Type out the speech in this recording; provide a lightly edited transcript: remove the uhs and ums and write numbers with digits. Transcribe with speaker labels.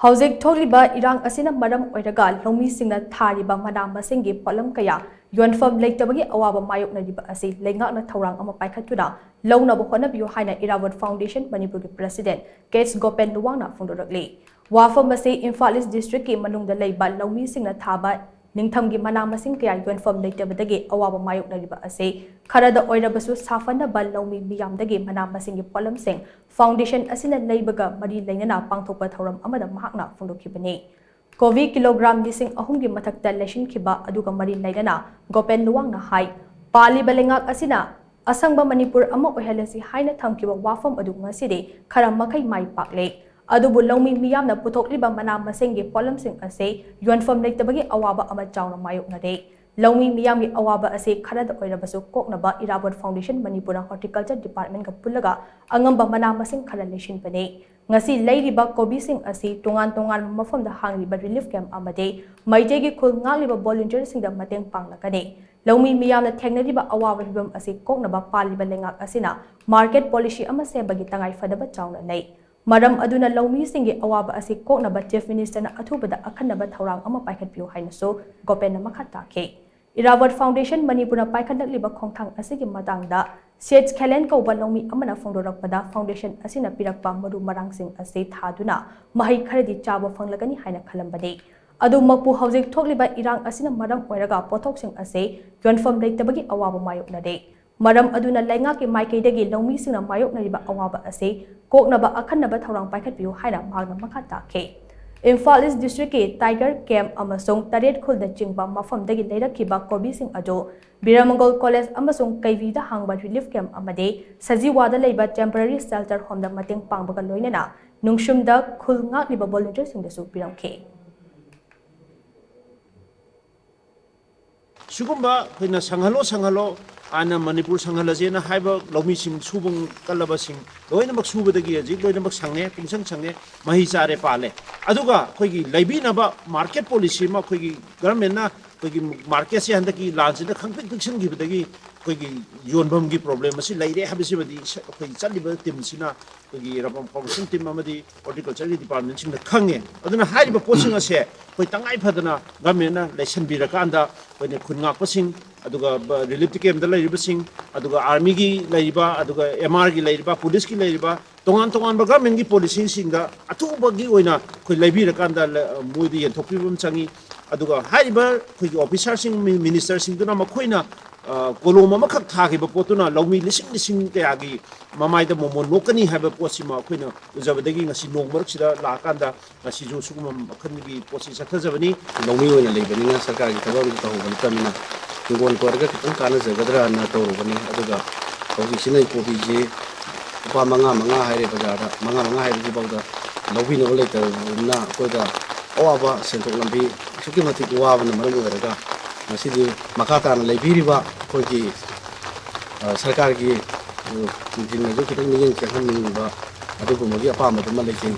Speaker 1: Houjik thokliba irang asina maram oiraga Loumee singna thariba manam masingi potlam kaya Yonpham Leitabagi Awaba Mayoknariba asi Leingakna Thourang ama paikhattuna lounaba hotnabiyu haina Irabot Foundation Manipur President Kh Gopen Luwang na phongdorakli. Wafam asi Imphal East District ki manungda leiba Loumee singna thaba ningthamgi manam masing kaya Yonpham Leitabagi Awaba Mayoknariba asi kharada oirabasu safanaba Loumee miyamdagi manam masingi potlam sing Foundation asina leibaga mari leinana pangthokpa thoram amada mahakna phongdokhibani. Kovi kilogram lising ahumgi mathakta leshin khiba aduga mari lainana Gopen Luwang na hai pali balengak asina asangba Manipur ama oihalasi haina thamkiba wafam adu ngasidi khara makai mai pakle adubu Loumee miyamna puthokliba manam masingi potlam sing ase Yonpham Leitabagi Awaba ama chawna mayoknare Loumee miyamgi awaba ase kharada oirabasu koknaba Irabot Foundation Manipur Horticulture Department ka pullaga angamba manam masing khara leshin pane ngasi leiriba kobi sing asi tongan mafamda hangliba relief camp amade maitegi khul ngliba volunteer singda mateng panglakani Loumee miyamna thengnariba awaba hibam asi koknaba paliba lengak asina market policy ama sebagi tangai fadaba chawna nei maram aduna Loumee singi awaba asi koknaba chief minister na athubada akhanaba Thourang ama paikhatpiyu haina so Gopen na makhata ke Irabot Foundation Manipur paikhatliba khongthang asigi matangda Sets Khelen kauba Loumee amana phongdorakpada foundation asina pirakpa maru marang sing ase thaduna mahai kharadi chaba phanglagani haina khalambade adu makpu Houjik thokliba irang asina maram oiraga pothok sing ase Yonpham Leitabagi Awaba mayoknade maram aduna Leingakki maikaidagi Loumee singna mayoknariba awaba ase koknaba akhanaba Thourang paikhatpiyu haina magna makhata ke Imphal East District ki Tiger Camp amasung taret khulda chingba mafamdagi leirakhiba kobi sing ado Biramangol College amasung kaivida hangba relief camp amade sajiwada leiba temporary shelter home da mateng pangbaga loinana nungshumda khul ngakliba volunteer singdasu piramkhe
Speaker 2: Sugumba kina sanghalo ana Manipur sanghalajena haiba Loumee sing subung kalaba sing loinamak subadagi aji loinamak sangne pungsang sangne mahi chare pale aduga khoigi laibinaba market policy ma khoigi government na khoigi market se handaki lansina khangpik piksin gibadagi khoigi yonbam gi problem asi laire habisi badi khoi chaliba team sina khoigi Irabot Foundation team amadi horticulture department sing khange aduna haiba posing ase khoi tangai phadana government na lesson birakanda khoine khungak pasing aduga relief camp da lairiba sing aduga army gi lairiba aduga MR gi lairiba police gi lairiba tongan ba government gi policy sing da atuba gi oina khoi laibira kanda moidi yenthokpibam changi aduga haiba khoi officer sing minister sing duna makhoina kolom ama khak thagiba potuna Loumee lising kaya gi mamaida momon nokani haiba posima khoina ujabadagi ngasi nongmark sida la kanda ngasi jo sugum akhangi posi sathajabani
Speaker 3: Loumee oina leibani sarkar gi tabam gi tahobani tamina Ingon keluarga kita kan jagadra na tahu bani, aduga kalau di sini kopi je, apa manga hari berjara, manga hari di bawah Loumee ni boleh tahu na, kau dah awaba sentuk lambi, suki mati awaba na malam berjaga, masih di makatan lebih riba, kau ji sarkar ki, mungkin itu kita ni yang kita ni ba, aduga mungkin apa macam mana lagi.